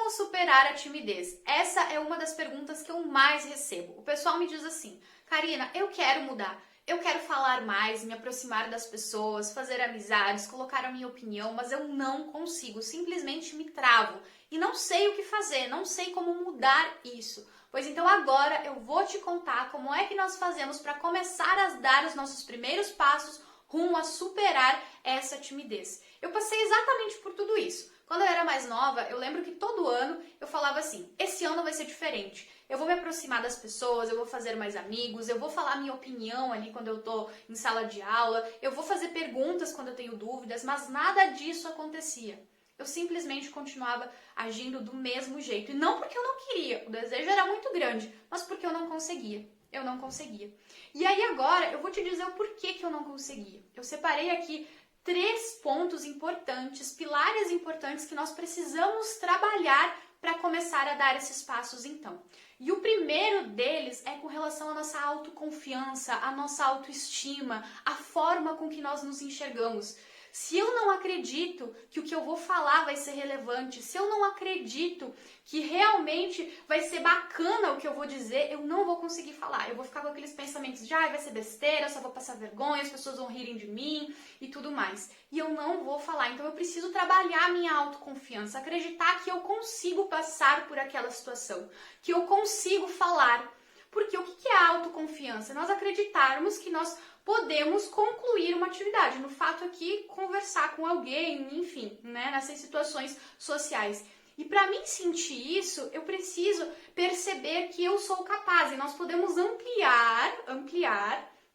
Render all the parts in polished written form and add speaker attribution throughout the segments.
Speaker 1: Como superar a timidez? Essa é uma das perguntas que eu mais recebo. O pessoal me diz assim: Karina, eu quero mudar. Eu quero falar mais, me aproximar das pessoas, fazer amizades, colocar a minha opinião, mas eu não consigo, simplesmente me travo e não sei o que fazer, não sei como mudar isso. Pois então agora eu vou te contar como é que nós fazemos para começar a dar os nossos primeiros passos rumo a superar essa timidez. Eu passei exatamente por tudo isso. Quando eu era mais nova, eu lembro que todo ano eu falava assim: esse ano vai ser diferente. Eu vou me aproximar das pessoas, eu vou fazer mais amigos, eu vou falar minha opinião ali quando eu tô em sala de aula, eu vou fazer perguntas quando eu tenho dúvidas, mas nada disso acontecia. Eu simplesmente continuava agindo do mesmo jeito. E não porque eu não queria, o desejo era muito grande, mas porque eu não conseguia. Eu não conseguia. E aí agora eu vou te dizer o porquê que eu não conseguia. Eu separei aqui 3 pontos importantes, pilares importantes que nós precisamos trabalhar para começar a dar esses passos então. E o primeiro deles é com relação à nossa autoconfiança, à nossa autoestima, a forma com que nós nos enxergamos. Se eu não acredito que o que eu vou falar vai ser relevante, se eu não acredito que realmente vai ser bacana o que eu vou dizer, eu não vou conseguir falar. Eu vou ficar com aqueles pensamentos de vai ser besteira, eu só vou passar vergonha, as pessoas vão rirem de mim e tudo mais. E eu não vou falar. Então eu preciso trabalhar a minha autoconfiança, acreditar que eu consigo passar por aquela situação, que eu consigo falar. Porque o que é a autoconfiança? Nós acreditarmos que nós podemos concluir uma atividade. No fato aqui, conversar com alguém, enfim, né, nessas situações sociais. E para mim sentir isso, eu preciso perceber que eu sou capaz. E nós podemos ampliar,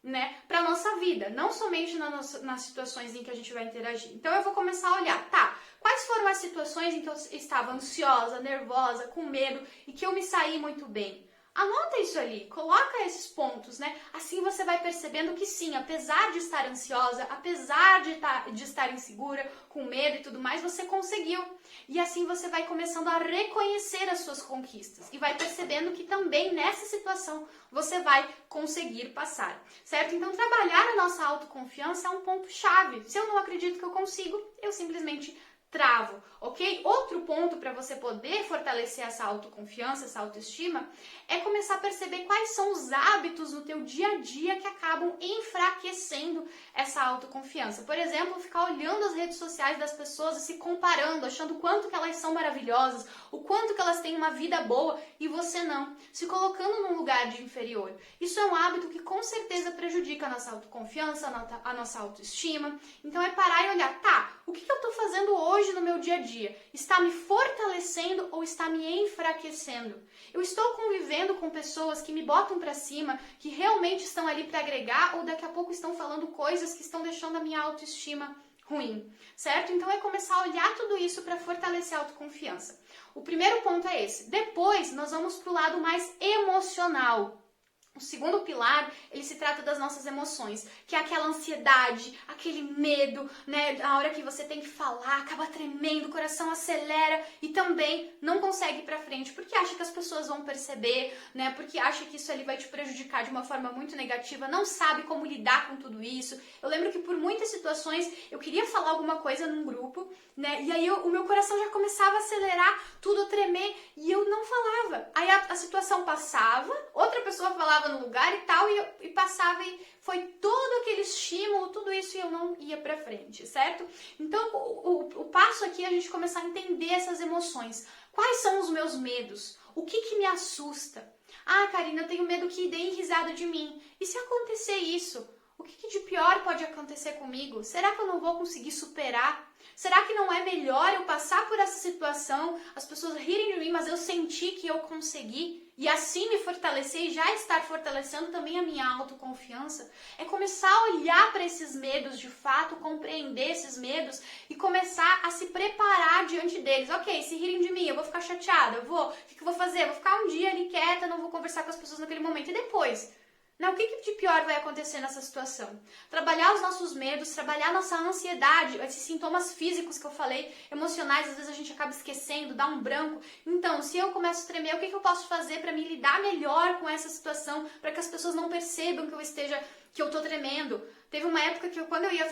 Speaker 1: né, para a nossa vida. Não somente nas situações em que a gente vai interagir. Então eu vou começar a olhar, quais foram as situações em que eu estava ansiosa, nervosa, com medo e que eu me saí muito bem? Anota isso ali, coloca esses pontos, né? Assim você vai percebendo que sim, apesar de estar ansiosa, apesar de estar insegura, com medo e tudo mais, você conseguiu. E assim você vai começando a reconhecer as suas conquistas e vai percebendo que também nessa situação você vai conseguir passar, certo? Então trabalhar a nossa autoconfiança é um ponto-chave. Se eu não acredito que eu consigo, eu simplesmente travo, ok? Outro ponto para você poder fortalecer essa autoconfiança, essa autoestima, é começar a perceber quais são os hábitos no teu dia a dia que acabam enfraquecendo essa autoconfiança. Por exemplo, ficar olhando as redes sociais das pessoas e se comparando, achando o quanto que elas são maravilhosas, o quanto que elas têm uma vida boa e você não, se colocando num lugar de inferior. Isso é um hábito que com certeza prejudica a nossa autoconfiança, a nossa autoestima. Então é parar e olhar, o que eu estou fazendo hoje no meu dia a dia? Está me fortalecendo ou está me enfraquecendo? Eu estou convivendo com pessoas que me botam para cima, que realmente estão ali para agregar ou daqui a pouco estão falando coisas que estão deixando a minha autoestima ruim, certo? Então é começar a olhar tudo isso para fortalecer a autoconfiança. O primeiro ponto é esse. Depois nós vamos para o lado mais emocional. O segundo pilar, ele se trata das nossas emoções, que é aquela ansiedade, aquele medo, né? A hora que você tem que falar, acaba tremendo, o coração acelera e também não consegue ir pra frente, porque acha que as pessoas vão perceber, né? Porque acha que isso ali vai te prejudicar de uma forma muito negativa, não sabe como lidar com tudo isso. Eu lembro que por muitas situações eu queria falar alguma coisa num grupo, né? E aí o meu coração já começava a acelerar, tudo a tremer, e eu não falava. Aí a situação passava, outra pessoa falava no lugar e tal, e passava e foi todo aquele estímulo, tudo isso e eu não ia pra frente, certo? Então, o passo aqui é a gente começar a entender essas emoções. Quais são os meus medos? O que me assusta? Karina, eu tenho medo que deem risada de mim. E se acontecer isso? O que de pior pode acontecer comigo? Será que eu não vou conseguir superar? Será que não é melhor eu passar por essa situação, as pessoas rirem de mim, mas eu senti que eu consegui? E assim me fortalecer e já estar fortalecendo também a minha autoconfiança? É começar a olhar para esses medos de fato, compreender esses medos e começar a se preparar diante deles. Ok, se rirem de mim, eu vou ficar chateada, o que eu vou fazer? Eu vou ficar um dia ali quieta, não vou conversar com as pessoas naquele momento. E depois? O que de pior vai acontecer nessa situação? Trabalhar os nossos medos, trabalhar a nossa ansiedade, esses sintomas físicos que eu falei, emocionais, às vezes a gente acaba esquecendo, dá um branco. Então, se eu começo a tremer, o que eu posso fazer para me lidar melhor com essa situação, para que as pessoas não percebam que eu esteja que eu tô tremendo. Teve uma época que quando eu ia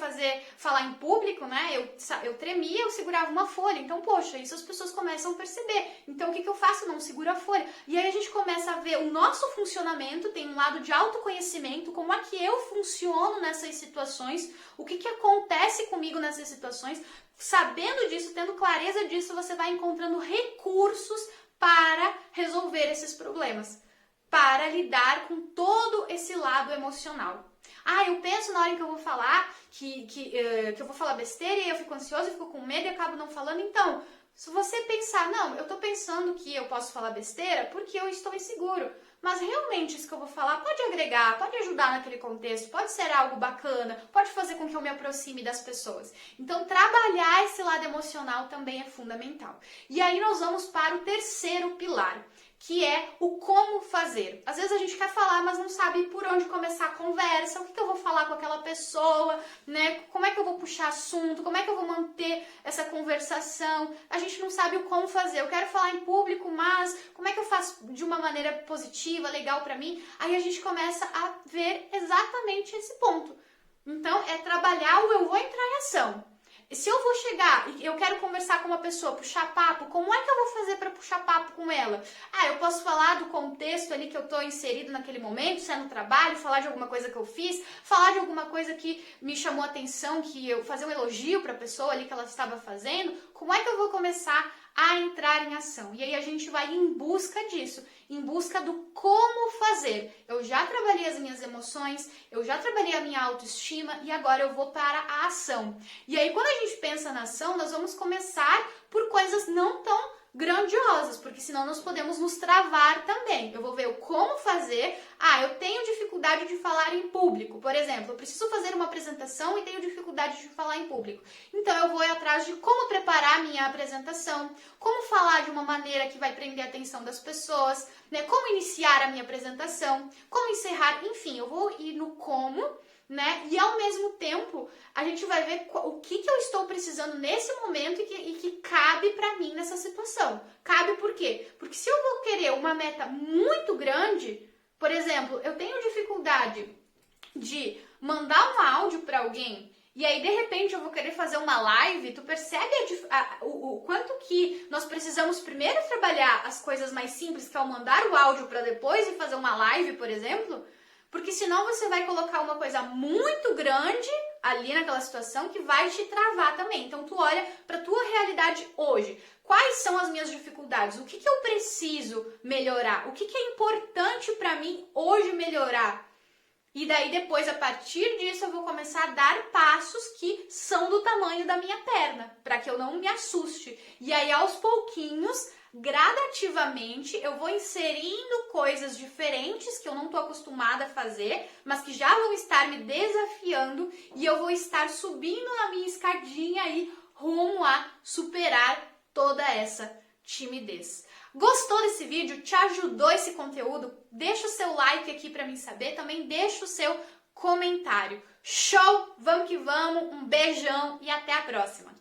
Speaker 1: falar em público, né, eu tremia, eu segurava uma folha. Então, poxa, isso as pessoas começam a perceber. Então, o que eu faço? Não seguro a folha. E aí a gente começa a ver o nosso funcionamento, tem um lado de autoconhecimento, como é que eu funciono nessas situações, o que acontece comigo nessas situações. Sabendo disso, tendo clareza disso, você vai encontrando recursos para resolver esses problemas, para lidar com todo esse lado emocional. Eu penso na hora em que eu vou falar que eu vou falar besteira e eu fico ansiosa, eu fico com medo e acabo não falando. Então, se você pensar, não, eu tô pensando que eu posso falar besteira porque eu estou inseguro, mas realmente isso que eu vou falar pode agregar, pode ajudar naquele contexto, pode ser algo bacana, pode fazer com que eu me aproxime das pessoas. Então, trabalhar esse lado emocional também é fundamental. E aí nós vamos para o terceiro pilar, que é o como fazer. Às vezes a gente quer falar, mas não sabe por onde começar a conversa, o que eu vou falar com aquela pessoa, né? Como é que eu vou puxar assunto, como é que eu vou manter essa conversação. A gente não sabe o como fazer. Eu quero falar em público, mas como é que eu faço de uma maneira positiva, legal pra mim? Aí a gente começa a ver exatamente esse ponto. Então, é trabalhar o eu vou entrar em ação. Se eu vou chegar e eu quero conversar com uma pessoa, puxar papo, como é que eu vou fazer para puxar papo com ela? Eu posso falar do contexto ali que eu tô inserido naquele momento, se é no trabalho, falar de alguma coisa que eu fiz, falar de alguma coisa que me chamou a atenção, que eu fazer um elogio para a pessoa ali que ela estava fazendo. Como é que eu vou começar a entrar em ação? E aí a gente vai em busca disso, em busca do como fazer. Eu já trabalhei as minhas emoções, eu já trabalhei a minha autoestima e agora eu vou para a ação. E aí quando a gente pensa na ação, nós vamos começar por coisas não tão grandiosas, porque senão nós podemos nos travar também. Eu vou ver o como fazer. Eu tenho dificuldade de falar em público, por exemplo, eu preciso fazer uma apresentação e tenho dificuldade de falar em público. Então eu vou ir atrás de como preparar a minha apresentação, como falar de uma maneira que vai prender a atenção das pessoas, né? Como iniciar a minha apresentação, como encerrar, enfim, eu vou ir no como, né? E ao mesmo tempo, a gente vai ver o que eu estou precisando nesse momento e que cabe para mim nessa situação. Cabe por quê? Porque se eu vou querer uma meta muito grande, por exemplo, eu tenho dificuldade de mandar um áudio para alguém e aí, de repente, eu vou querer fazer uma live, tu percebe o quanto que nós precisamos primeiro trabalhar as coisas mais simples, que é o mandar o áudio para depois e fazer uma live, por exemplo? Porque senão você vai colocar uma coisa muito grande ali naquela situação que vai te travar também. Então, tu olha para a tua realidade hoje. Quais são as minhas dificuldades? O que eu preciso melhorar? O que é importante para mim hoje melhorar? E daí depois, a partir disso, eu vou começar a dar passos que são do tamanho da minha perna, para que eu não me assuste. E aí, aos pouquinhos, gradativamente, eu vou inserindo coisas diferentes que eu não estou acostumada a fazer, mas que já vão estar me desafiando e eu vou estar subindo na minha escadinha aí rumo a superar toda essa timidez. Gostou desse vídeo? Te ajudou esse conteúdo? Deixa o seu like aqui para mim saber, também deixa o seu comentário. Show! Vamos que vamos, um beijão e até a próxima!